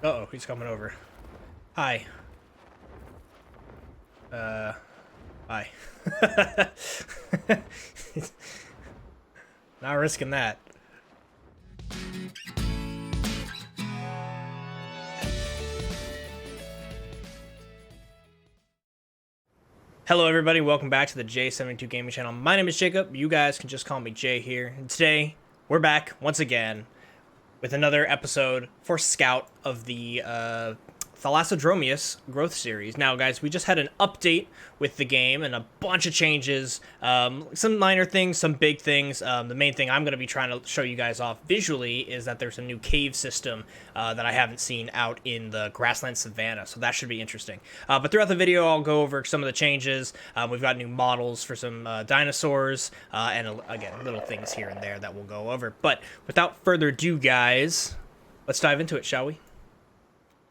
Uh-oh, he's coming over. Hi. Hi. Not risking that. Hello everybody, welcome back to the J72 Gaming Channel. My name is Jacob, you guys can just call me Jay here. And today, we're back, once again, with another episode for Scout of the Thalassodromeus growth series. Now, guys, we just had an update with the game and a bunch of changes. Some minor things, some big things. The main thing I'm going to be trying to show you guys off visually is that there's a new cave system that I haven't seen out in the grassland savanna, so that should be interesting. But throughout the video, I'll go over some of the changes. We've got new models for some dinosaurs, and again, little things here and there that we'll go over. But without further ado, guys, let's dive into it, shall we?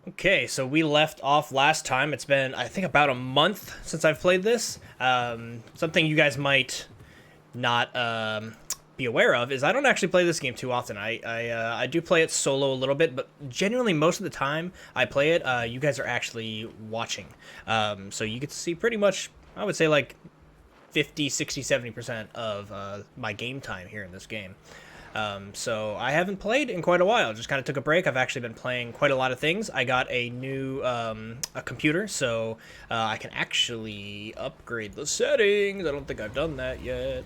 Okay, so we left off last time. It's been, I think, about a month since I've played this. Something you guys might not be aware of is I don't actually play this game too often. I do play it solo a little bit, but genuinely most of the time I play it, you guys are actually watching. So you get to see pretty much, I would say, like 50, 60, 70% of my game time here in this game. So I haven't played in quite a while. Just kind of took a break. I've actually been playing quite a lot of things. I got a new a computer, so I can actually upgrade the settings. I don't think I've done that yet.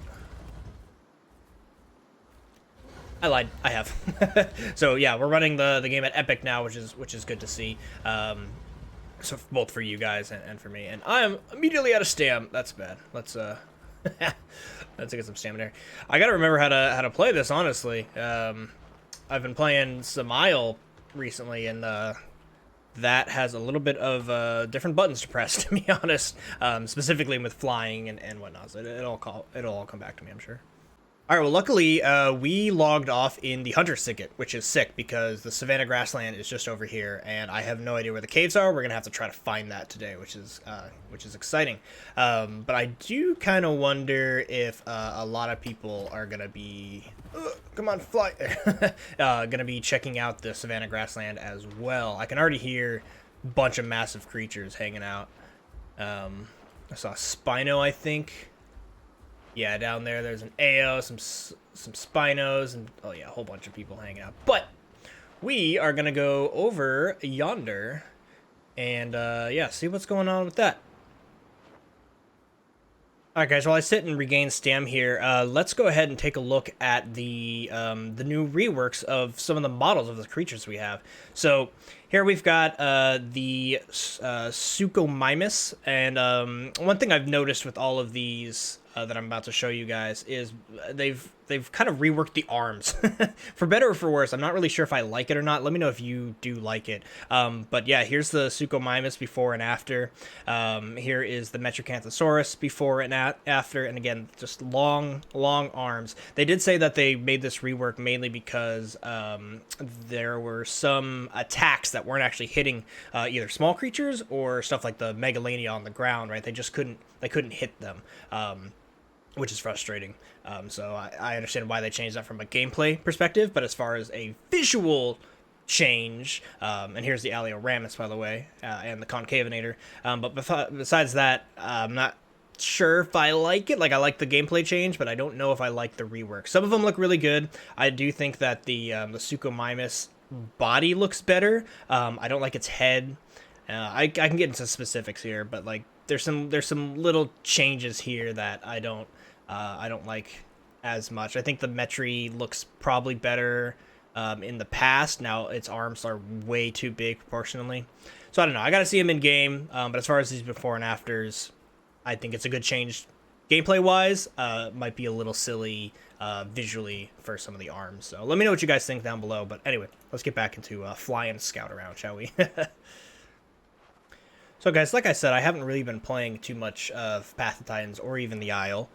I lied. I have. So yeah, we're running the game at Epic now, which is good to see. So both for you guys and for me. And I am immediately out of stam. That's bad. Let's Let's get some stamina there. I gotta remember how to play this, honestly. I've been playing some Isle recently, and that has a little bit of different buttons to press, to be honest. Specifically with flying and whatnot. So it'll all come back to me, I'm sure. All right, well, luckily, we logged off in the Hunter's Thicket, which is sick because the Savanna grassland is just over here, and I have no idea where the caves are. We're gonna have to try to find that today, which is exciting. But I do kind of wonder if a lot of people are gonna be, come on, fly, gonna be checking out the Savanna grassland as well. I can already hear a bunch of massive creatures hanging out. I saw a Spino, I think. Yeah, down there's an AO, some Spinos, and oh yeah, a whole bunch of people hanging out. But we are gonna go over yonder and yeah, see what's going on with that. All right, guys. While I sit and regain stam here, let's go ahead and take a look at the new reworks of some of the models of the creatures we have. So here we've got the Suchomimus, and one thing I've noticed with all of these that I'm about to show you guys is they've kind of reworked the arms for better or for worse. I'm not really sure if I like it or not. Let me know if you do like it. But yeah, here's the Suchomimus before and after. Here is the Metrocanthosaurus before and after, and again, just long arms. They did say that they made this rework mainly because there were some attacks that weren't actually hitting either small creatures or stuff like the Megalania on the ground, right? They just couldn't hit them. Which is frustrating. So I understand why they changed that from a gameplay perspective, but as far as a visual change, and here's the Alioramus, by the way, and the Concavinator. But besides that, I'm not sure if I like it. Like, I like the gameplay change, but I don't know if I like the rework. Some of them look really good. I do think that the Suchomimus body looks better. I don't like its head. I can get into specifics here, but like there's some little changes here that I don't like as much. I think the Metri looks probably better in the past. Now its arms are way too big proportionally. So I don't know. I got to see him in game. But as far as these before and afters, I think it's a good change. Gameplay wise, might be a little silly visually for some of the arms. So let me know what you guys think down below. But anyway, let's get back into fly and scout around, shall we? So guys, like I said, I haven't really been playing too much of Path of Titans or even the Isle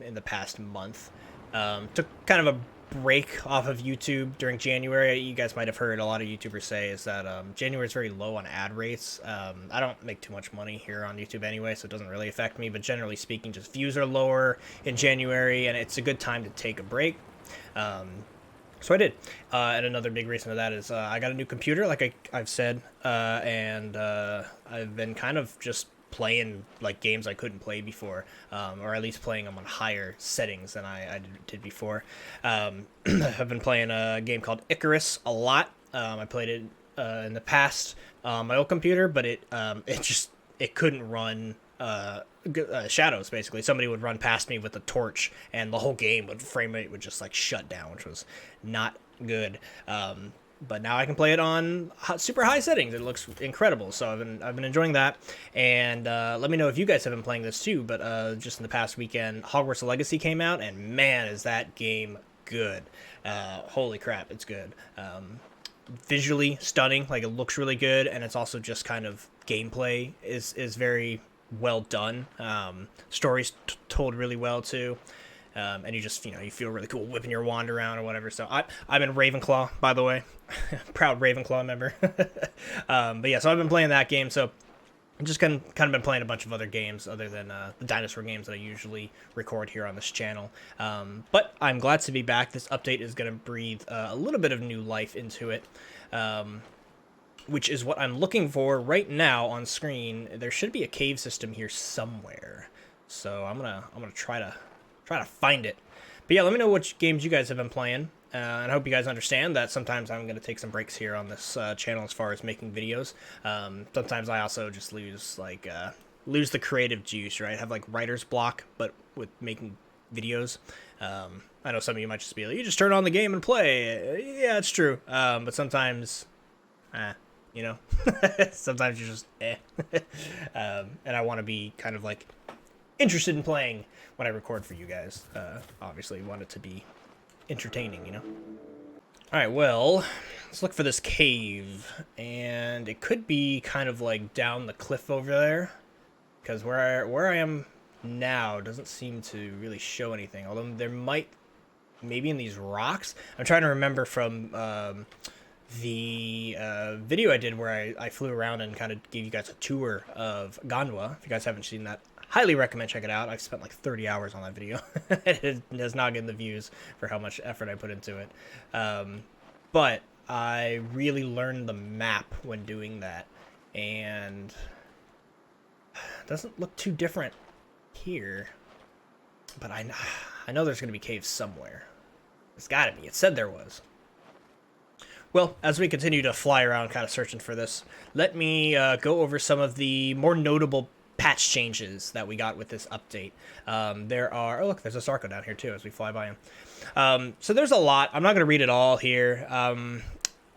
in the past month. Took kind of a break off of YouTube during January. You guys might have heard a lot of YouTubers say is that January is very low on ad rates. I don't make too much money here on YouTube anyway, so it doesn't really affect me. But generally speaking, just views are lower in January, and it's a good time to take a break. So I did, and another big reason of that is I got a new computer, like I've said, and I've been kind of just playing like games I couldn't play before, or at least playing them on higher settings than I did before. I've been playing a game called Icarus a lot. I played it in the past on my old computer, but it couldn't run shadows. Basically, somebody would run past me with a torch and the whole game would frame rate would just like shut down, which was not good. But now I can play it on super high settings. It looks incredible, so I've been enjoying that. And let me know if you guys have been playing this too. But just in the past weekend, Hogwarts Legacy came out, and man, is that game good. Holy crap, it's good. Visually stunning, like it looks really good, and it's also just kind of gameplay is very well done. Stories told really well too. And you just, you feel really cool whipping your wand around or whatever. So I'm in Ravenclaw, by the way. Proud Ravenclaw member. But yeah, so I've been playing that game. So I've just kind of been playing a bunch of other games other than the dinosaur games that I usually record here on this channel. But I'm glad to be back. This update is going to breathe a little bit of new life into it. Which is what I'm looking for right now on screen. There should be a cave system here somewhere. So I'm gonna try to find it. But yeah, let me know which games you guys have been playing. And I hope you guys understand that sometimes I'm going to take some breaks here on this channel as far as making videos. Sometimes I also just lose the creative juice, right? Have like writer's block, but with making videos. I know some of you might just be like, you just turn on the game and play. Yeah, it's true. But sometimes, sometimes you're just and I want to be kind of like interested in playing when I record for you guys. Obviously want it to be entertaining, Alright, well, let's look for this cave. And it could be kind of like down the cliff over there. Because where I am now doesn't seem to really show anything. Although there might, maybe in these rocks. I'm trying to remember from the video I did where I flew around and kind of gave you guys a tour of Gondwa. If you guys haven't seen that, highly recommend check it out. I've spent like 30 hours on that video. It does not get the views for how much effort I put into it. But I really learned the map when doing that. And it doesn't look too different here. But I know there's going to be caves somewhere. There's got to be. It said there was. Well, as we continue to fly around kind of searching for this, let me go over some of the more notable patch changes that we got with this update. There are, oh look, there's a Sarco down here too as we fly by him. So there's a lot. I'm not going to read it all here.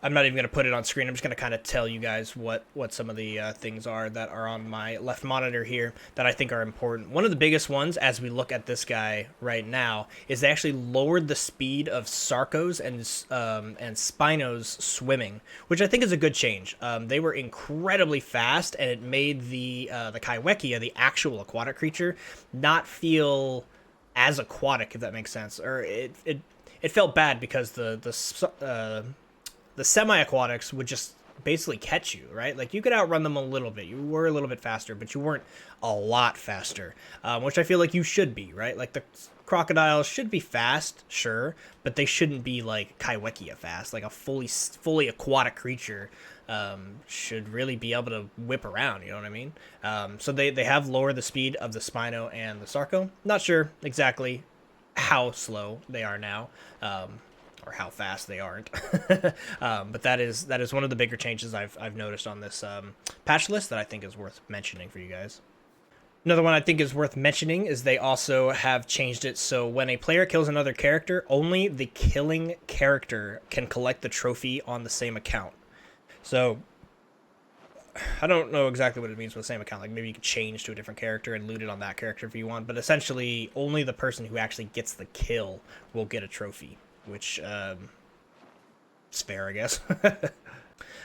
I'm not even going to put it on screen. I'm just going to kind of tell you guys what some of the things are that are on my left monitor here that I think are important. One of the biggest ones, as we look at this guy right now, is they actually lowered the speed of Sarcos and Spinos swimming, which I think is a good change. They were incredibly fast, and it made the Kaiwekia, the actual aquatic creature, not feel as aquatic, if that makes sense. Or it felt bad because the semi-aquatics would just basically catch you, right? Like, you could outrun them a little bit. You were a little bit faster, but you weren't a lot faster, which I feel like you should be, right? Like, the crocodiles should be fast, sure, but they shouldn't be, like, Kaiwekia fast. Like, a fully aquatic creature should really be able to whip around, you know what I mean? So they have lowered the speed of the Spino and the Sarco. Not sure exactly how slow they are now. Or how fast they aren't. But that is one of the bigger changes I've noticed on this patch list that I think is worth mentioning for you guys. Another one I think is worth mentioning is they also have changed it so when a player kills another character, only the killing character can collect the trophy on the same account. So I don't know exactly what it means with the same account. Like, maybe you could change to a different character and loot it on that character if you want, but essentially only the person who actually gets the kill will get a trophy. Which, it's fair, I guess.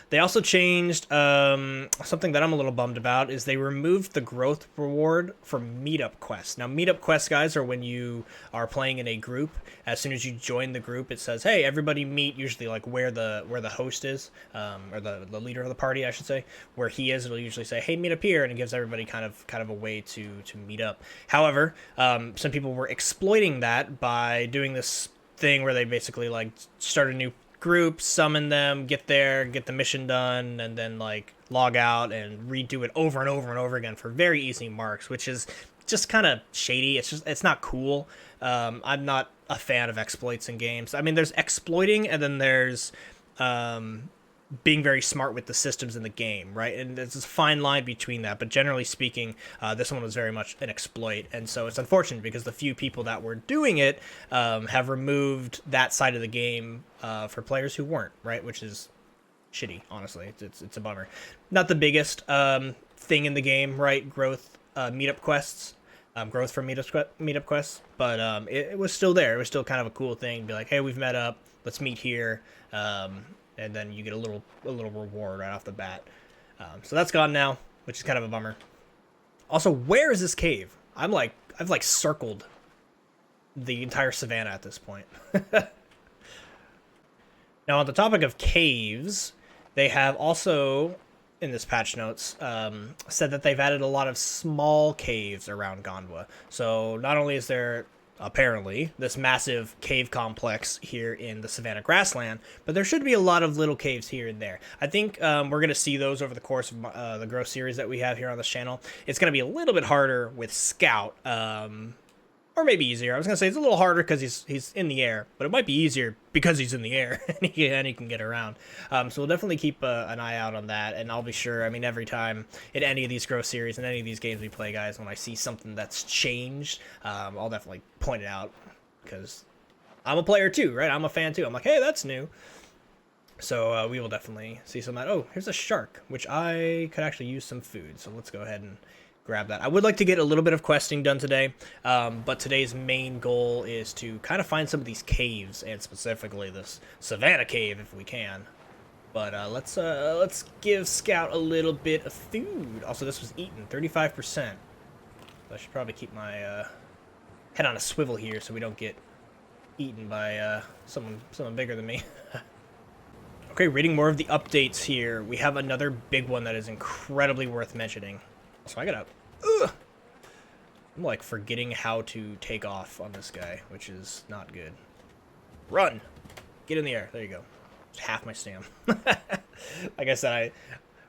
They also changed something that I'm a little bummed about, is they removed the growth reward for meetup quests. Now, meetup quests, guys, are when you are playing in a group. As soon as you join the group, it says, hey, everybody meet, usually like where the host is, or the leader of the party, I should say, where he is. It'll usually say, hey, meet up here, and it gives everybody kind of a way to meet up. However, some people were exploiting that by doing this thing where they basically like start a new group, summon them, get there, get the mission done, and then like log out and redo it over and over and over again for very easy marks, which is just kind of shady. It's not cool. I'm not a fan of exploits in games. I mean, there's exploiting, and then there's being very smart with the systems in the game, right? And there's a fine line between that, but generally speaking, this one was very much an exploit, and so it's unfortunate because the few people that were doing it have removed that side of the game for players who weren't, right? Which is shitty, honestly. It's a bummer. Not the biggest thing in the game, right? Growth meetup quests. Growth from meetup quests, but it was still there. It was still kind of a cool thing to be like, hey, we've met up, let's meet here, and then you get a little reward right off the bat. So that's gone now, which is kind of a bummer. Also, where is this cave? I've like circled the entire savannah at this point. Now, on the topic of caves, they have also, in this patch notes, said that they've added a lot of small caves around Gondwa. So not only is there, apparently, this massive cave complex here in the Savanah grassland, but there should be a lot of little caves here and there. I think we're going to see those over the course of the growth series that we have here on this channel. It's going to be a little bit harder with Scout, or maybe easier. I was gonna say it's a little harder because he's in the air, but it might be easier because he's in the air and he can get around. So we'll definitely keep an eye out on that, and I'll be sure. I mean, every time in any of these growth series and any of these games we play, guys, when I see something that's changed, I'll definitely point it out because I'm a player too, right? I'm a fan too. I'm like, hey, that's new. So we will definitely see some of that. Oh, here's a shark, which I could actually use some food. So let's go ahead and grab that. I would like to get a little bit of questing done today, but today's main goal is to kind of find some of these caves, and specifically this Savanah Cave if we can. But let's give Scout a little bit of food. Also, this was eaten, 35%. I should probably keep my head on a swivel here so we don't get eaten by someone bigger than me. Okay, reading more of the updates here. We have another big one that is incredibly worth mentioning. So I gotta... Ugh! I'm like forgetting how to take off on this guy, which is not good. Run! Get in the air. There you go. It's half my stam. Like I said,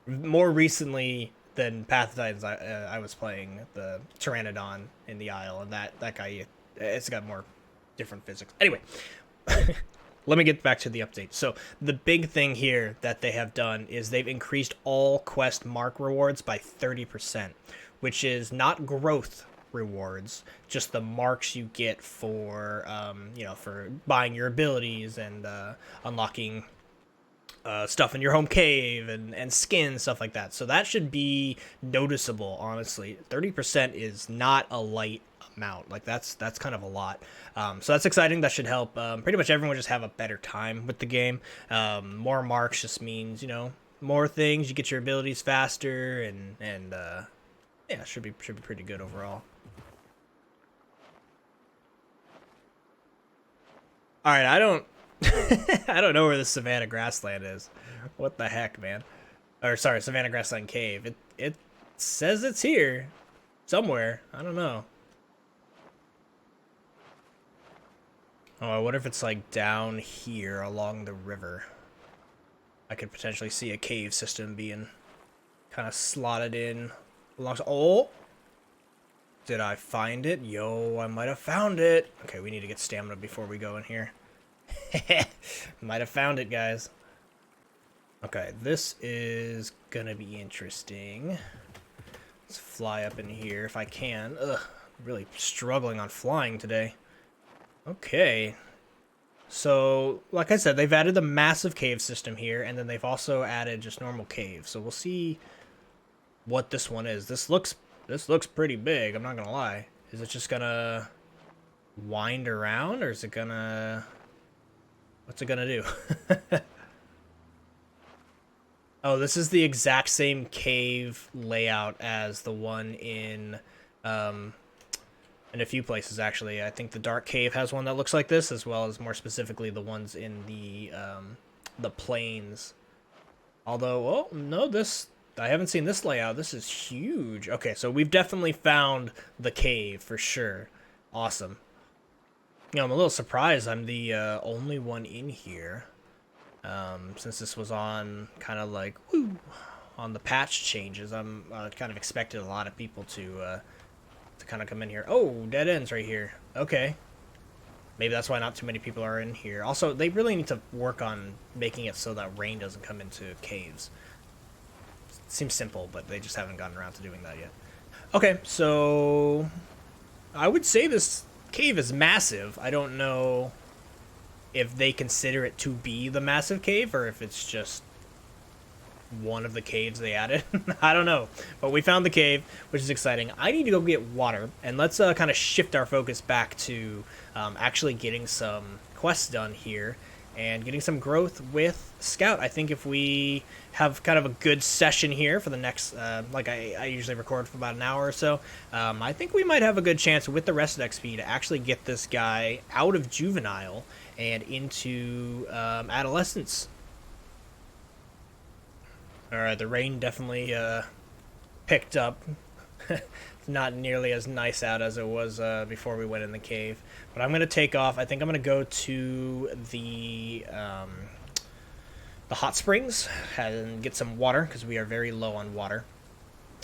more recently than Path of Titans, I was playing the Pteranodon in the Isle, and that guy, it's got more different physics. Anyway, let me get back to the update. So the big thing here that they have done is they've increased all quest mark rewards by 30%, which is not growth rewards, just the marks you get for, for buying your abilities and unlocking stuff in your home cave and skins, stuff like that. So that should be noticeable, honestly. 30% is not a light amount. Like that's kind of a lot. So that's exciting. That should help pretty much everyone just have a better time with the game. More marks just means, more things. You get your abilities faster, and yeah, should be pretty good overall. All right, I don't I don't know where the Savanah grassland is. What the heck, man? Or sorry, Savanah grassland cave. It says it's here somewhere. I don't know. Oh, I wonder if it's like down here along the river. I could potentially see a cave system being kind of slotted in along. Oh, did I find it? Yo, I might have found it. Okay, we need to get stamina before we go in here. Might have found it, guys. Okay, this is gonna be interesting. Let's fly up in here if I can. Ugh, really struggling on flying today. Okay, so like I said, they've added the massive cave system here, and then they've also added just normal caves. So we'll see what this one is. This looks pretty big, I'm not gonna lie. Is it just gonna wind around, or is it gonna... what's it gonna do? Oh, this is the exact same cave layout as the one in a few places, actually. I think the Dark Cave has one that looks like this, as well as more specifically the ones in the plains. Although, oh, no, I haven't seen this layout. This is huge. Okay, so we've definitely found the cave for sure. Awesome. You know, I'm a little surprised I'm the only one in here. Since this was on kind of like, woo, on the patch changes, I'm kind of expected a lot of people to kind of come in here. Oh, dead ends right here. Okay. Maybe that's why not too many people are in here. Also, they really need to work on making it so that rain doesn't come into caves. Seems simple, but they just haven't gotten around to doing that yet. Okay, so I would say this cave is massive. I don't know if they consider it to be the massive cave or if it's just one of the caves they added. I don't know, but we found the cave, which is exciting. I need to go get water, and let's kind of shift our focus back to actually getting some quests done here and getting some growth with Scout. I think if we have kind of a good session here for the next, like I usually record for about an hour or so, I think we might have a good chance with the rest of XP to actually get this guy out of juvenile and into adolescence. Alright, the rain definitely picked up. It's not nearly as nice out as it was before we went in the cave. But I'm going to take off. I think I'm going to go to the hot springs and get some water because we are very low on water.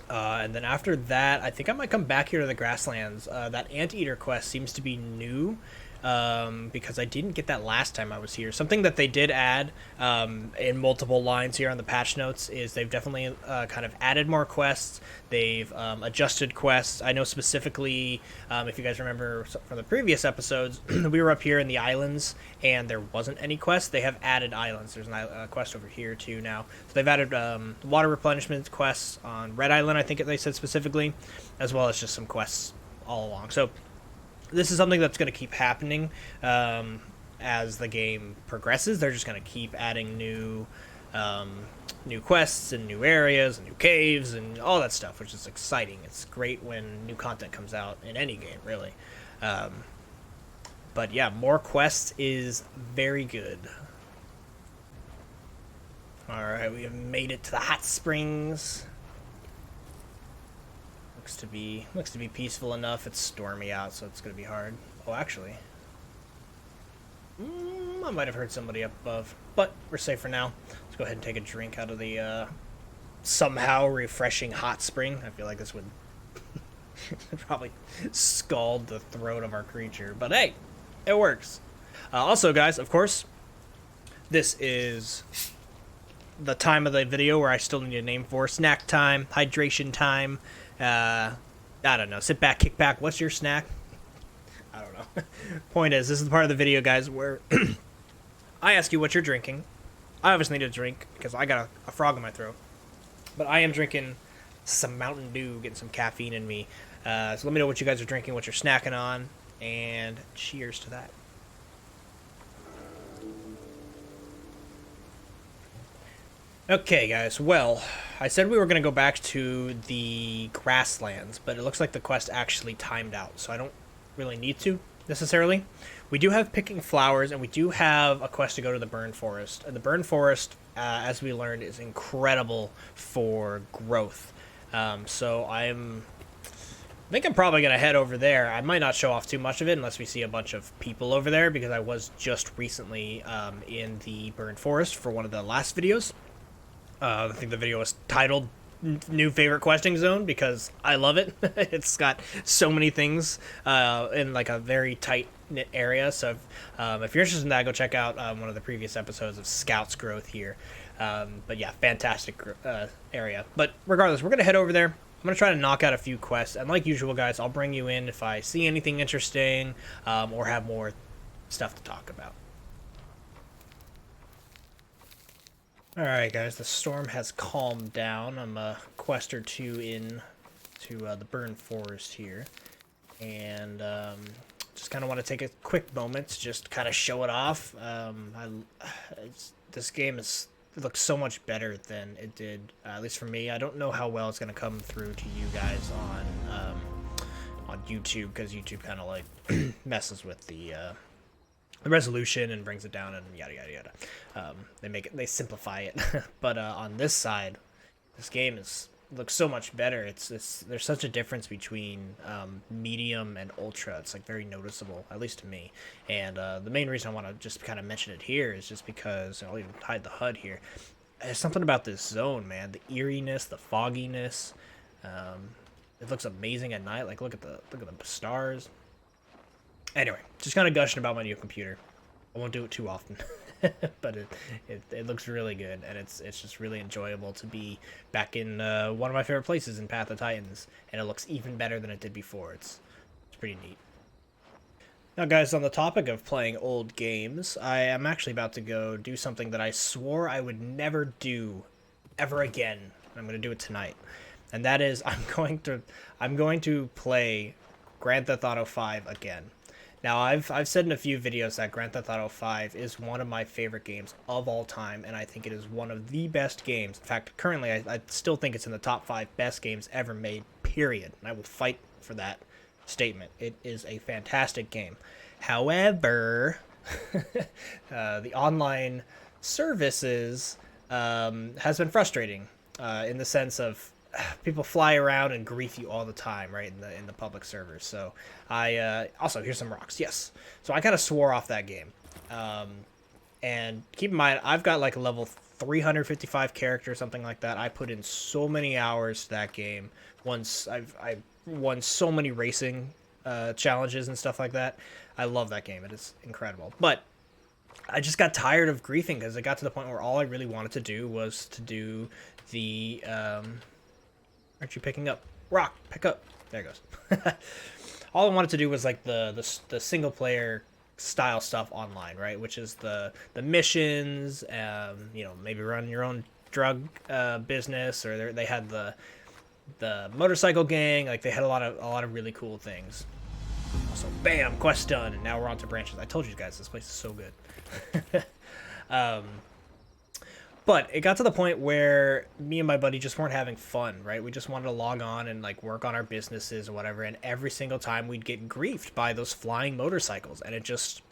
And then after that, I think I might come back here to the grasslands. That anteater quest seems to be new. Because I didn't get that last time I was here. Something that they did add in multiple lines here on the patch notes is they've definitely kind of added more quests. They've adjusted quests. I know specifically, if you guys remember from the previous episodes, we were up here in the islands and there wasn't any quests. They have added islands. There's a quest over here too now. So they've added water replenishment quests on Red Island, I think they said specifically, as well as just some quests all along. So this is something that's going to keep happening as the game progresses. They're just going to keep adding new quests and new areas and new caves and all that stuff, which is exciting. It's great when new content comes out in any game, really. But yeah, more quests is very good. Alright, we have made it to the hot springs. Looks to be peaceful enough. It's stormy out, so it's gonna be hard. Oh, actually, I might have heard somebody up above, but we're safe for now. Let's go ahead and take a drink out of the somehow refreshing hot spring. I feel like this would probably scald the throat of our creature, but hey, it works. Also, guys, of course, this is the time of the video where I still need a name for snack time, hydration time. I don't know. Sit back, kick back. What's your snack? I don't know. Point is, this is the part of the video, guys, where I ask you what you're drinking. I obviously need a drink because I got a frog in my throat. But I am drinking some Mountain Dew, getting some caffeine in me. So let me know what you guys are drinking, what you're snacking on, and cheers to that. Okay, guys, well, I said we were going to go back to the grasslands, but it looks like the quest actually timed out, so I don't really need to, necessarily. We do have picking flowers, and we do have a quest to go to the Burn Forest. And the Burn Forest, as we learned, is incredible for growth. So I think I'm probably going to head over there. I might not show off too much of it unless we see a bunch of people over there, because I was just recently in the Burn Forest for one of the last videos. I think the video was titled New Favorite Questing Zone because I love it. It's got so many things in like a very tight-knit area. So if you're interested in that, go check out one of the previous episodes of Scout's growth here. But yeah, fantastic area. But regardless, we're going to head over there. I'm going to try to knock out a few quests. And like usual, guys, I'll bring you in if I see anything interesting or have more stuff to talk about. Alright, guys, the storm has calmed down. I'm a quest or two in to the Burn Forest here. And just kind of want to take a quick moment to just kind of show it off. This game it looks so much better than it did, at least for me. I don't know how well it's going to come through to you guys on YouTube, because YouTube kind of like messes with the resolution and brings it down and yada yada yada. They simplify it. But on this side, this game is looks so much better. There's such a difference between medium and ultra. It's like very noticeable, at least to me. And the main reason I want to just kind of mention it here is just because I'll even hide the HUD here. There's something about this zone, man. The eeriness, the fogginess. It looks amazing at night. Like look at the stars. Anyway, just kind of gushing about my new computer. I won't do it too often, but it looks really good, and it's just really enjoyable to be back in one of my favorite places in Path of Titans, and it looks even better than it did before. It's pretty neat. Now, guys, on the topic of playing old games, I am actually about to go do something that I swore I would never do ever again. I'm going to do it tonight, and that is I'm going to play Grand Theft Auto 5 again. Now, I've said in a few videos that Grand Theft Auto 5 is one of my favorite games of all time, and I think it is one of the best games. In fact, currently, I still think it's in the top 5 best games ever made, period. And I will fight for that statement. It is a fantastic game. However, the online services has been frustrating in the sense of people fly around and grief you all the time, right, in the public servers. So I also, here's some rocks. Yes. So I kind of swore off that game. And keep in mind, I've got like a level 355 character, something like that. I put in so many hours to that game. Once I won so many racing challenges and stuff like that. I love that game. It is incredible. But I just got tired of griefing because it got to the point where all I really wanted to do was to do the aren't you picking up? Rock, pick up. There it goes. All I wanted to do was like the single player style stuff online, right? Which is the missions, you know, maybe run your own drug business, or they had the motorcycle gang. Like they had a lot of really cool things. So bam, quest done, and now we're on to branches. I told you guys this place is so good. But it got to the point where me and my buddy just weren't having fun, right? We just wanted to log on and like work on our businesses or whatever, and every single time we'd get griefed by those flying motorcycles, and it just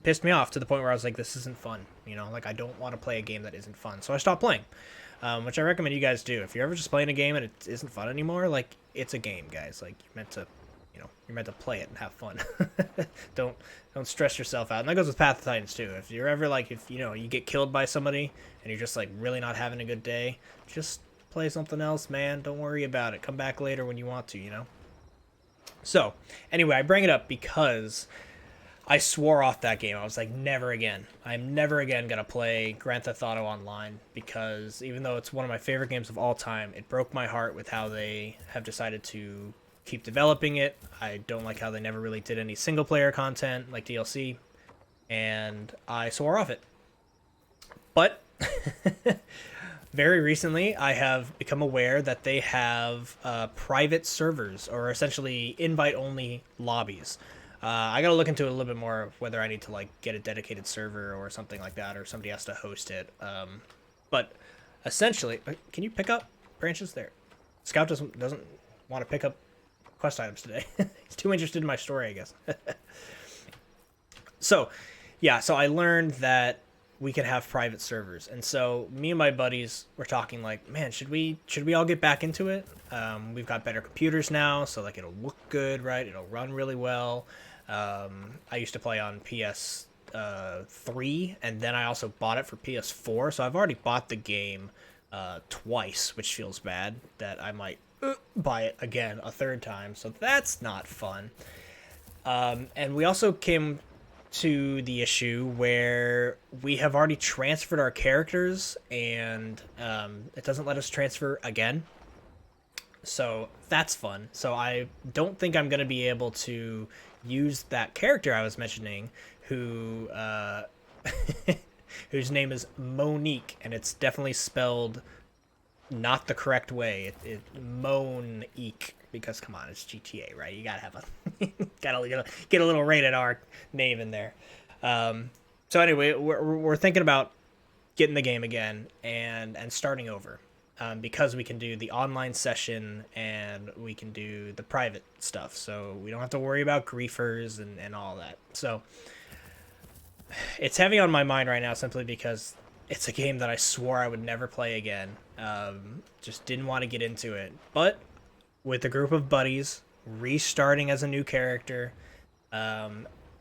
pissed me off to the point where I was like, this isn't fun, you know? Like, I don't want to play a game that isn't fun. So I stopped playing, which I recommend you guys do. If you're ever just playing a game and it isn't fun anymore, like, it's a game, guys. Like, you're meant to play it and have fun. Don't stress yourself out. And that goes with Path of Titans too. If you're ever like, if you get killed by somebody and you're just like really not having a good day, just play something else, man. Don't worry about it. Come back later when you want to, you know? So anyway, I bring it up because I swore off that game. I was like, never again. I'm never again going to play Grand Theft Auto Online, because even though it's one of my favorite games of all time, it broke my heart with how they have decided to keep developing it. I don't like how they never really did any single player content like DLC, and I swore off it. But very recently I have become aware that they have private servers, or essentially invite only lobbies. I gotta look into it a little bit more, whether I need to like get a dedicated server or something like that, or somebody has to host it. But essentially, can you pick up branches there? Scout doesn't want to pick up quest items today. He's too interested in my story, I guess. So I learned that we could have private servers, and so me and my buddies were talking like, man, should we all get back into it? We've got better computers now, so like it'll look good, right? It'll run really well. I used to play on PS3, and then I also bought it for PS4, so I've already bought the game twice, which feels bad that I might buy it again a third time, so that's not fun. And we also came to the issue where we have already transferred our characters, and it doesn't let us transfer again, so that's fun. So I don't think I'm going to be able to use that character I was mentioning, who whose name is Monique, and it's definitely spelled not the correct way. It Monique, because come on, it's GTA, right? You gotta have a gotta get a little rated R name in there. So anyway, we're thinking about getting the game again and starting over, because we can do the online session and we can do the private stuff, so we don't have to worry about griefers and all that. So it's heavy on my mind right now, simply because it's a game that I swore I would never play again. Just didn't want to get into it. But with a group of buddies, restarting as a new character,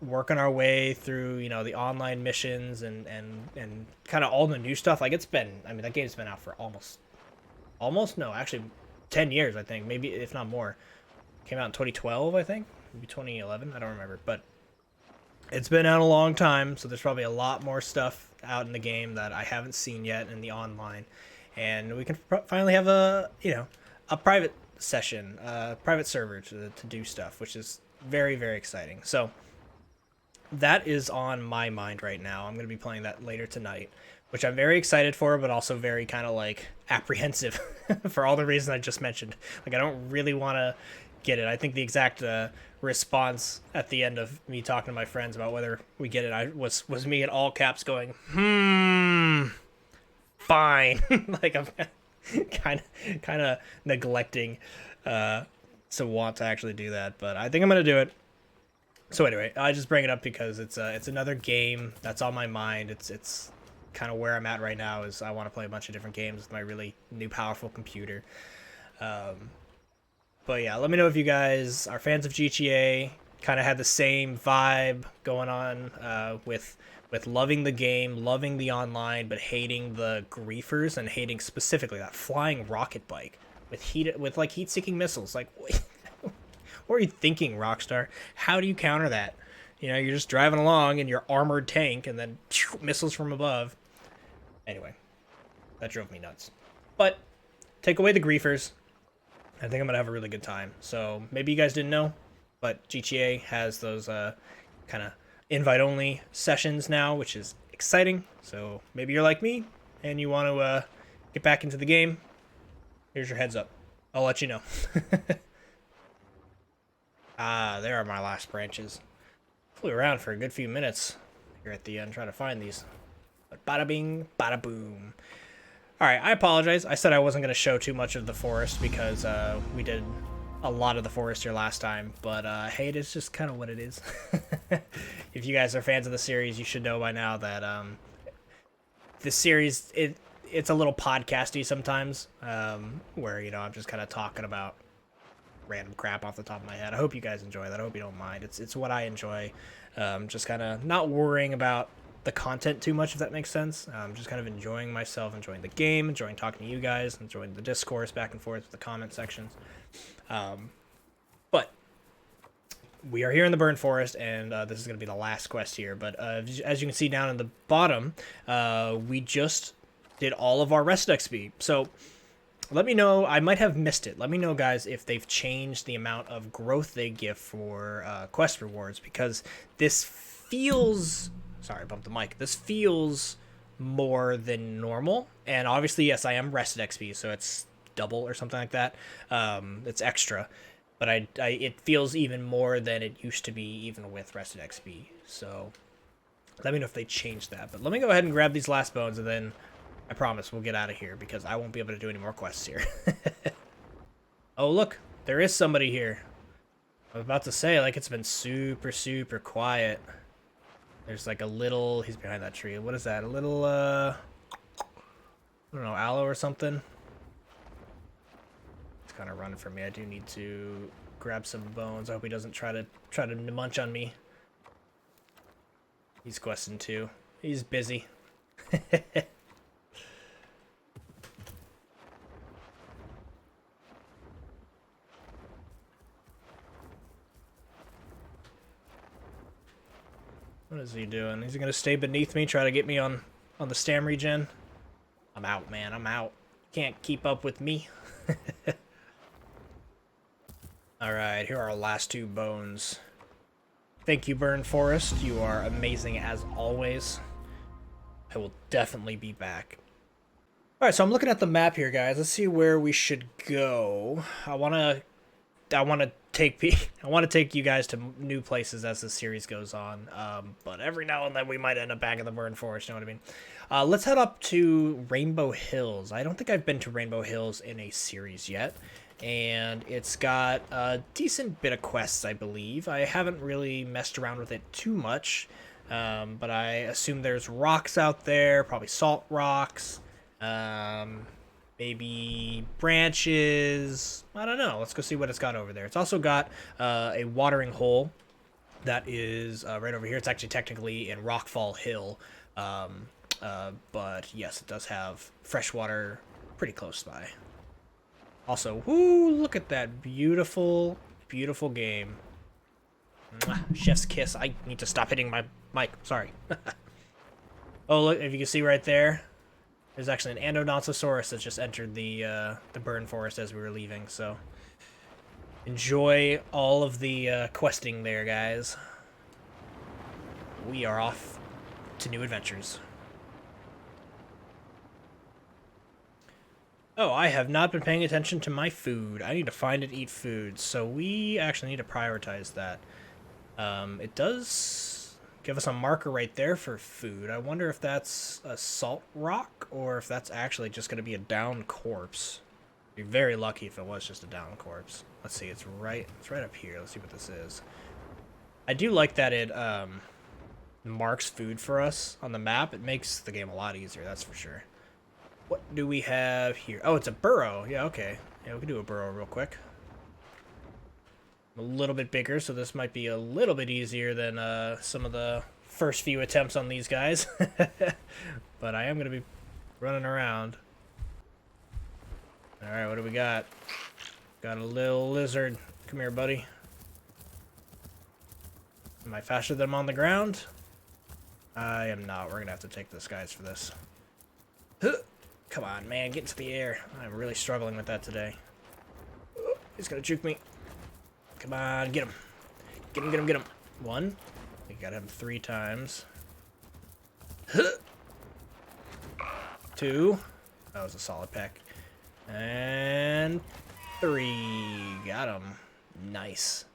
working our way through, the online missions and kind of all the new stuff. Like, it's been, I mean, that game's been out for almost no, actually 10 years, I think, maybe if not more. Came out in 2012, I think, maybe 2011, I don't remember, but it's been out a long time, so there's probably a lot more stuff out in the game that I haven't seen yet in the online, and we can finally have a private session, private server to do stuff, which is very, very exciting. So that is on my mind right now. I'm going to be playing that later tonight, which I'm very excited for, but also very kind of like apprehensive for all the reasons I just mentioned. Like, I don't really want to get it. I think the exact response at the end of me talking to my friends about whether we get it, was me in all caps going, fine. Like, I'm kind of neglecting to want to actually do that, but I think I'm gonna do it. So anyway, I just bring it up because it's another game that's on my mind. It's kind of where I'm at right now. Is I want to play a bunch of different games with my really new powerful computer. But yeah, let me know if you guys are fans of GTA, kind of had the same vibe going on with loving the game, loving the online, but hating the griefers and hating specifically that flying rocket bike with heat-seeking missiles. Like, what are you thinking, Rockstar? How do you counter that? You're just driving along in your armored tank and then missiles from above. Anyway, that drove me nuts. But take away the griefers, I think I'm going to have a really good time. So maybe you guys didn't know, but GTA has those kind of invite-only sessions now, which is exciting. So maybe you're like me and you want to get back into the game. Here's your heads up. I'll let you know. There are my last branches. Flew around for a good few minutes here at the end trying to find these. But bada bing, bada boom. Alright, I apologize. I said I wasn't going to show too much of the forest because we did a lot of the forest here last time. But hey, it's just kind of what it is. If you guys are fans of the series, you should know by now that this series, it's a little podcasty sometimes, where, I'm just kind of talking about random crap off the top of my head. I hope you guys enjoy that. I hope you don't mind. It's what I enjoy. Just kind of not worrying about the content too much, if that makes sense. Just kind of enjoying myself, enjoying the game, enjoying talking to you guys, enjoying the discourse back and forth with the comment sections. But we are here in the Burn Forest, and this is going to be the last quest here. But as you can see down in the bottom, we just did all of our rest XP. So let me know. I might have missed it. Let me know, guys, if they've changed the amount of growth they give for quest rewards, because this feels... Sorry, I bumped the mic. This feels more than normal. And obviously, yes, I am rested XP, so it's double or something like that. It's extra. But it feels even more than it used to be, even with rested XP. So let me know if they changed that. But let me go ahead and grab these last bones, and then I promise we'll get out of here, because I won't be able to do any more quests here. Oh, look. There is somebody here. I was about to say, like, it's been super, super quiet. There's like a little... He's behind that tree. What is that? A little, I don't know, aloe or something? It's kind of running from me. I do need to grab some bones. I hope he doesn't try to munch on me. He's questing too. He's busy. What is he doing? Is he gonna stay beneath me, try to get me on the stam regen? I'm out, man. I'm out. Can't keep up with me. Alright, here are our last two bones. Thank you, Burn Forest. You are amazing as always. I will definitely be back. Alright, so I'm looking at the map here, guys. Let's see where we should go. I wanna take you guys to new places as the series goes on, but every now and then we might end up back in the Burn Forest, you know what I mean? Let's head up to Rainbow Hills. I don't think I've been to Rainbow Hills in a series yet, and it's got a decent bit of quests, I believe. I haven't really messed around with it too much, But I assume there's rocks out there, probably salt rocks, maybe branches. I don't know. Let's go see what it's got over there. It's also got a watering hole that is right over here. It's actually technically in Rockfall Hill, but yes, it does have fresh water pretty close by. Also, whoo, look at that beautiful, beautiful game. Mwah, chef's kiss. I need to stop hitting my mic. Sorry. Oh, look, if you can see right there, there's actually an Andonontosaurus that just entered the burn forest as we were leaving, so enjoy all of the questing there, guys. We are off to new adventures. Oh, I have not been paying attention to my food. I need to find and eat food, so we actually need to prioritize that. It does give us a marker right there for food. I wonder if that's a salt rock or if that's actually just going to be a downed corpse. Be very lucky if it was just a downed corpse. Let's see, it's right up here. Let's see what this is. I do like that it marks food for us on the map. It makes the game a lot easier, that's for sure. What do we have here? Oh, it's a burrow. Yeah, okay. Yeah, we can do a burrow real quick. A little bit bigger, so this might be a little bit easier than some of the first few attempts on these guys. But I am going to be running around. Alright, what do we got? Got a little lizard. Come here, buddy. Am I faster than I'm on the ground? I am not. We're going to have to take this, guys, for this. Come on, man. Get into the air. I'm really struggling with that today. He's going to juke me. Come on, get him. Get him, get him, get him. One. You got him 3 times. Two. That was a solid peck. And 3. Got him. Nice.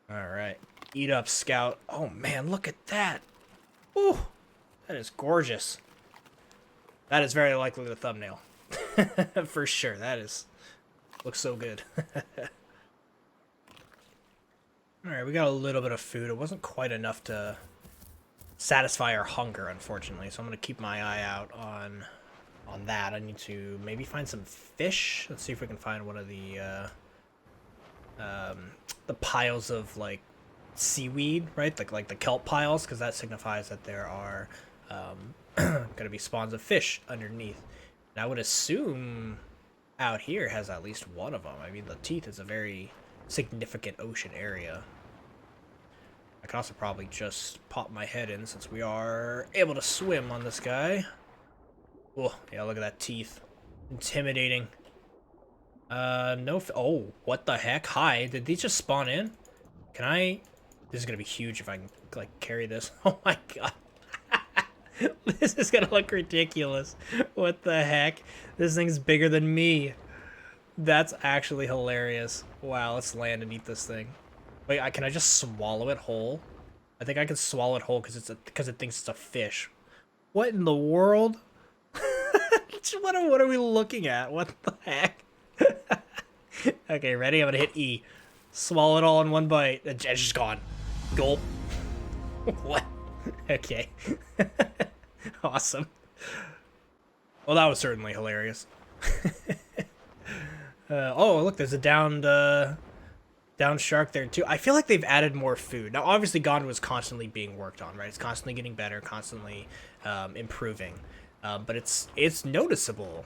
Alright. Eat up, Scout. Oh, man, look at that. Ooh. That is gorgeous. That is very likely the thumbnail. For sure. That is... looks so good. Alright, we got a little bit of food. It wasn't quite enough to satisfy our hunger, unfortunately, so I'm going to keep my eye out on that. I need to maybe find some fish. Let's see if we can find one of the piles of, like, seaweed, right? Like the kelp piles, because that signifies that there are going to be spawns of fish underneath. And I would assume out here has at least one of them. I mean, the Teeth is a very significant ocean area. I can also probably just pop my head in since we are able to swim on this guy. Oh, yeah, look at that Teeth. Intimidating. No, oh, what the heck? Hi, did these just spawn in? Can I... This is gonna be huge if I can, like, carry this. Oh my god. This is gonna look ridiculous. What the heck? This thing's bigger than me. That's actually hilarious. Wow, let's land and eat this thing. Wait, can I just swallow it whole? I think I can swallow it whole because it thinks it's a fish. What in the world? What are we looking at? What the heck? Okay, ready? I'm gonna hit E. Swallow it all in one bite. It's just gone. Gulp. What? Okay. Awesome. Well, that was certainly hilarious. Oh, look, there's a downed shark there, too. I feel like they've added more food. Now, obviously, Gondwa was constantly being worked on, right? It's constantly getting better, constantly improving. But it's noticeable.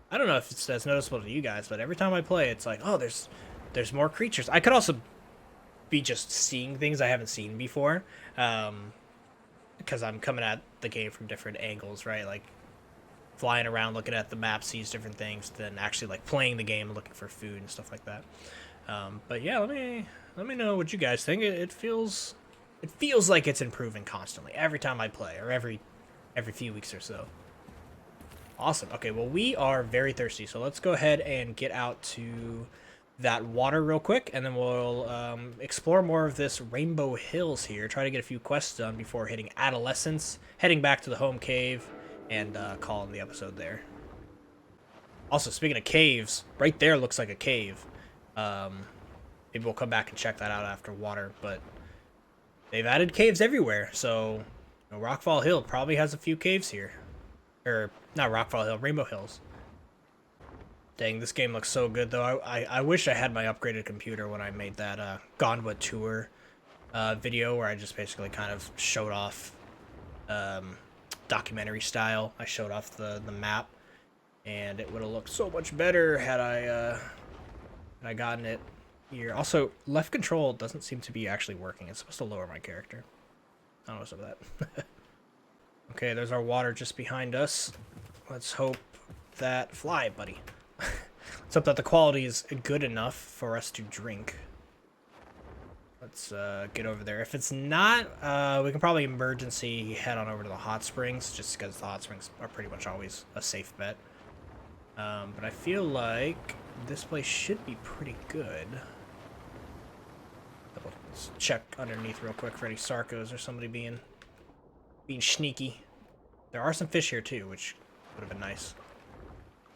I don't know if it's as noticeable to you guys, but every time I play, it's like, oh, there's more creatures. I could also be just seeing things I haven't seen before, because I'm coming at the game from different angles, right? Like, flying around, looking at the map, sees different things, than actually like playing the game and looking for food and stuff like that. But yeah, let me know what you guys think. It feels like it's improving constantly every time I play, or every few weeks or so. Awesome. Okay, well, we are very thirsty, so let's go ahead and get out to that water real quick, and then we'll explore more of this Rainbow Hills here, try to get a few quests done before hitting Adolescence, heading back to the home cave, and calling the episode there. Also, speaking of caves, right there looks like a cave. Maybe we'll come back and check that out after water, but they've added caves everywhere, so Now, Rockfall Hill probably has a few caves here. Or, not Rockfall Hill, Rainbow Hills. Dang, this game looks so good, though. I wish I had my upgraded computer when I made that Gondwa tour video where I just basically kind of showed off documentary style. I showed off the map, and it would have looked so much better had I gotten it here. Also, left control doesn't seem to be actually working. It's supposed to lower my character. I don't know what's up with that. Okay, there's our water just behind us. Let's hope that... Fly, buddy. Let's hope that the quality is good enough for us to drink. Let's get over there. If it's not, we can probably emergency head on over to the hot springs, just because the hot springs are pretty much always a safe bet. But I feel like this place should be pretty good. Let's check underneath real quick for any Sarcos or somebody being sneaky. There are some fish here too, which would have been nice.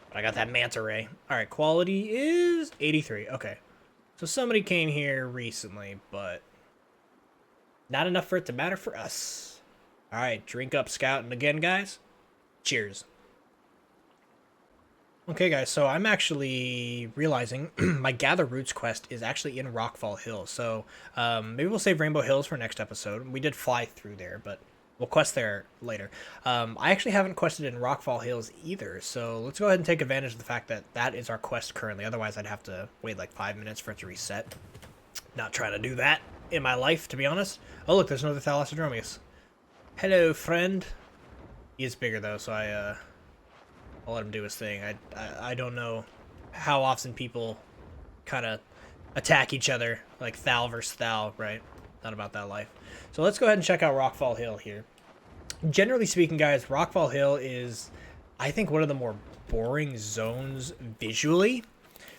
But I got that manta ray. Alright, quality is 83. Okay. So somebody came here recently, but not enough for it to matter for us. Alright, drink up, Scout. And again, guys, cheers. Okay, guys, so I'm actually realizing my Gather Roots quest is actually in Rockfall Hill. So maybe we'll save Rainbow Hills for next episode. We did fly through there, but we'll quest there later. I actually haven't quested in Rockfall Hills either, so let's go ahead and take advantage of the fact that that is our quest currently. Otherwise, I'd have to wait like 5 minutes for it to reset. Not trying to do that in my life, to be honest. Oh, look, there's another Thalassodromeus. Hello, friend. He is bigger, though, so I'll let him do his thing. I don't know how often people kind of attack each other, like Thal versus Thal, right? Not about that life. So let's go ahead and check out Rockfall Hill here. Generally speaking, guys, Rockfall Hill is, I think, one of the more boring zones visually,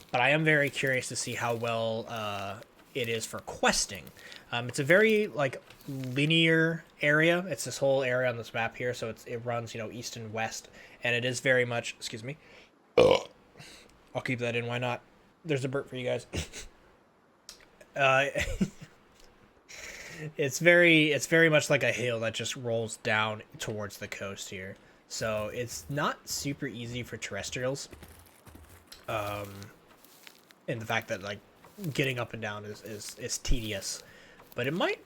but I am very curious to see how well it is for questing. It's a very, like, linear area. It's this whole area on this map here, so it runs, you know, east and west, and it is very much, excuse me. I'll keep that in, why not? There's a burp for you guys. It's very much like a hill that just rolls down towards the coast here. So it's not super easy for terrestrials. And the fact that like getting up and down is tedious. But it might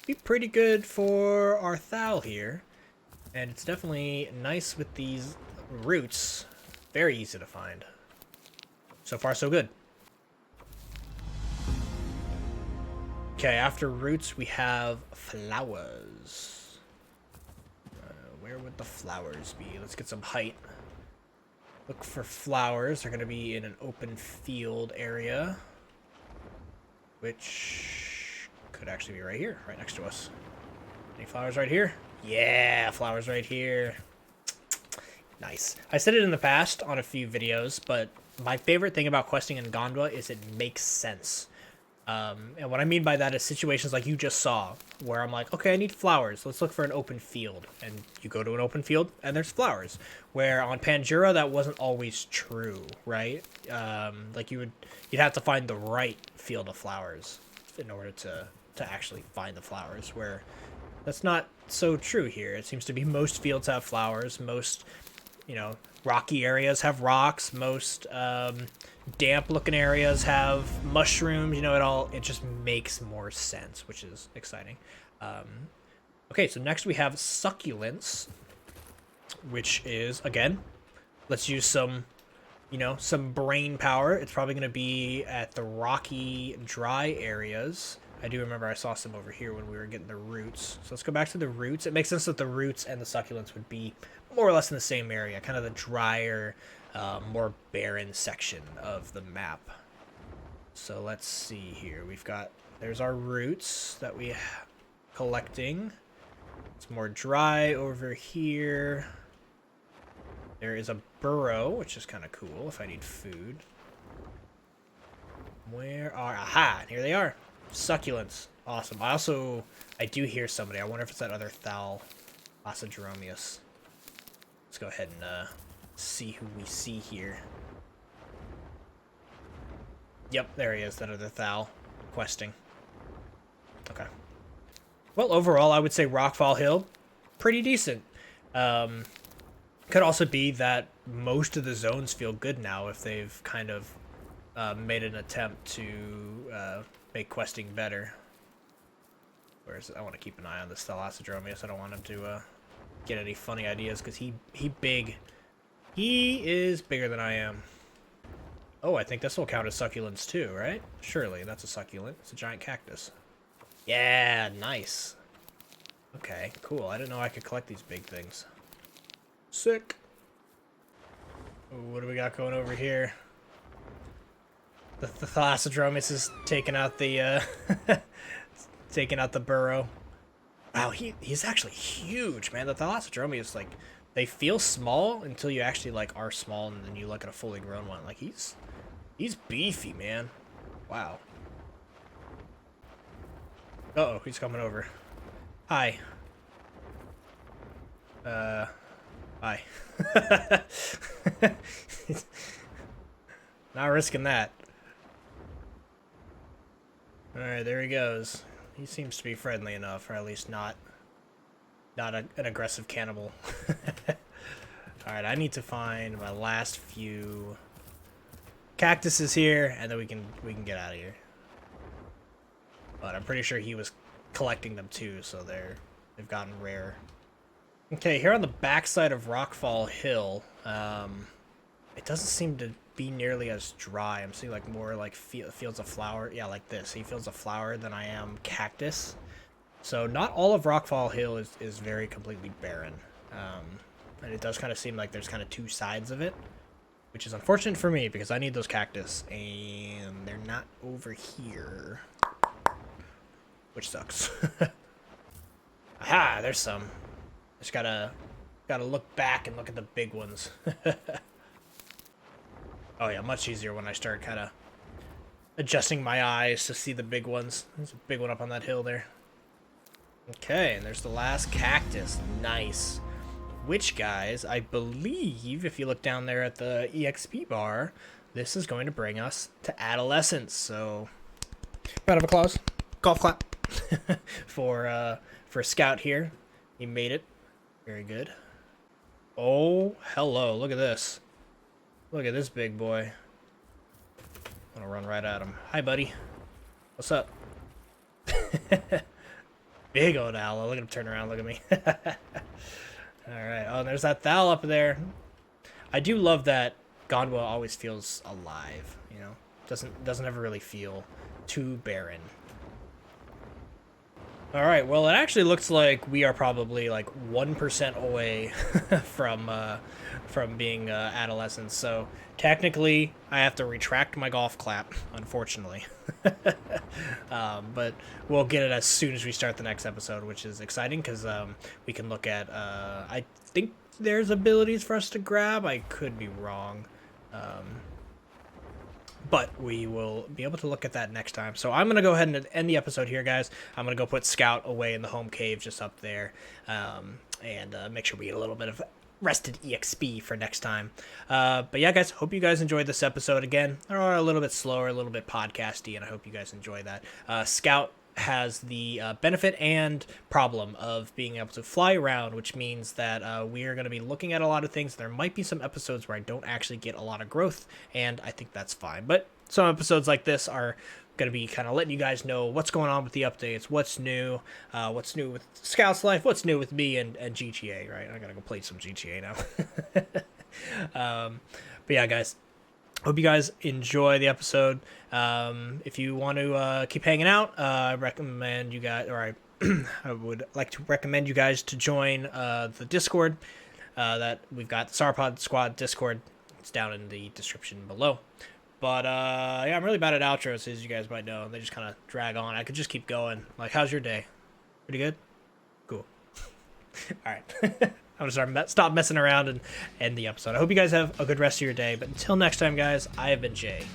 be pretty good for our Thal here. And it's definitely nice with these roots. Very easy to find. So far so good. Okay, after roots, we have flowers. Where would the flowers be? Let's get some height. Look for flowers. They're going to be in an open field area, which could actually be right here, right next to us. Any flowers right here? Yeah, flowers right here. Nice. I said it in the past on a few videos, but my favorite thing about questing in Gondwa is it makes sense. And what I mean by that is situations like you just saw, where I'm like, okay, I need flowers. Let's look for an open field. And you go to an open field, and there's flowers. Where on Panjura, that wasn't always true, right? Like you'd have to find the right field of flowers in order to actually find the flowers. Where that's not so true here. It seems to be most fields have flowers. Most, you know, rocky areas have rocks. Most damp-looking areas have mushrooms. You know, it just makes more sense, which is exciting. Okay, so next we have succulents, which is, again, let's use some, you know, some brain power. It's probably going to be at the rocky, dry areas. I do remember I saw some over here when we were getting the roots. So let's go back to the roots. It makes sense that the roots and the succulents would be more or less in the same area, kind of the drier, more barren section of the map. So let's see here. There's our roots that we collecting. It's more dry over here. There is a burrow, which is kind of cool if I need food. Aha, here they are. Succulents. Awesome. I do hear somebody. I wonder if it's that other Thalassodromeus. Let's go ahead and see who we see here. Yep, there he is, that other Thal questing. Okay. Well, overall, I would say Rockfall Hill, pretty decent. Could also be that most of the zones feel good now if they've kind of made an attempt to make questing better. Whereas I want to keep an eye on this Thalassodromeus. I don't want him to get any funny ideas because he big. He is bigger than I am. Oh, I think this will count as succulents too, right? Surely, that's a succulent. It's a giant cactus. Yeah, nice. Okay, cool. I didn't know I could collect these big things. Sick. Ooh, what do we got going over here? The Thalassodromeus is taking out the taking out the burrow. Wow, he's actually huge, man. The Thalassodromeus, like, they feel small until you actually like are small, and then you look at a fully grown one. Like he's beefy, man. Wow. Uh-oh, he's coming over. Hi. Hi. Not risking that. Alright, there he goes. He seems to be friendly enough, or at least not an aggressive cannibal. Alright, I need to find my last few cactuses here, and then we can get out of here. But I'm pretty sure he was collecting them too, so they've gotten rare. Okay, here on the backside of Rockfall Hill, it doesn't seem to be nearly as dry. I'm seeing like more like fields of flower. Yeah, like this. He fields of flower than I am cactus. So not all of Rockfall Hill is very completely barren. And it does kind of seem like there's kind of two sides of it, which is unfortunate for me because I need those cactus, and they're not over here, which sucks. Aha, there's some. Just gotta look back and look at the big ones. Oh yeah, much easier when I start kind of adjusting my eyes to see the big ones. There's a big one up on that hill there. Okay, and there's the last cactus. Nice. Which, guys, I believe, if you look down there at the EXP bar, this is going to bring us to adolescence. So, round of applause, golf clap for Scout here. He made it. Very good. Oh, hello! Look at this. Look at this big boy. I'm gonna run right at him. Hi, buddy. What's up? Big old owl. Look at him turn around. Look at me. Alright. Oh, there's that Thal up there. I do love that Gondwa always feels alive, you know? Doesn't ever really feel too barren. Alright, well, it actually looks like we are probably like 1% away from being adolescents, so technically I have to retract my golf clap, unfortunately. But we'll get it as soon as we start the next episode, which is exciting because we can look at, I think there's abilities for us to grab. I could be wrong. But we will be able to look at that next time. So I'm going to go ahead and end the episode here, guys. I'm going to go put Scout away in the home cave just up there, and make sure we get a little bit of rested EXP for next time. But yeah, guys, hope you guys enjoyed this episode. Again, they're a little bit slower, a little bit podcasty, and I hope you guys enjoy that. Scout has the benefit and problem of being able to fly around, which means that we are going to be looking at a lot of things. There might be some episodes where I don't actually get a lot of growth, and I think that's fine. But some episodes like this are going to be kind of letting you guys know what's going on with the updates, what's new with Scout's life, what's new with me and GTA, right? I got to go play some GTA now. But yeah, guys, hope you guys enjoy the episode. If you want to keep hanging out, I recommend you guys, or I would like to recommend you guys to join the Discord that we've got, the Sauropod Squad Discord. It's down in the description below. But yeah, I'm really bad at outros, as you guys might know. They just kind of drag on. I could just keep going. Like, how's your day? Pretty good? Cool. All right. I'm going to stop messing around and end the episode. I hope you guys have a good rest of your day. But until next time, guys, I have been Jay.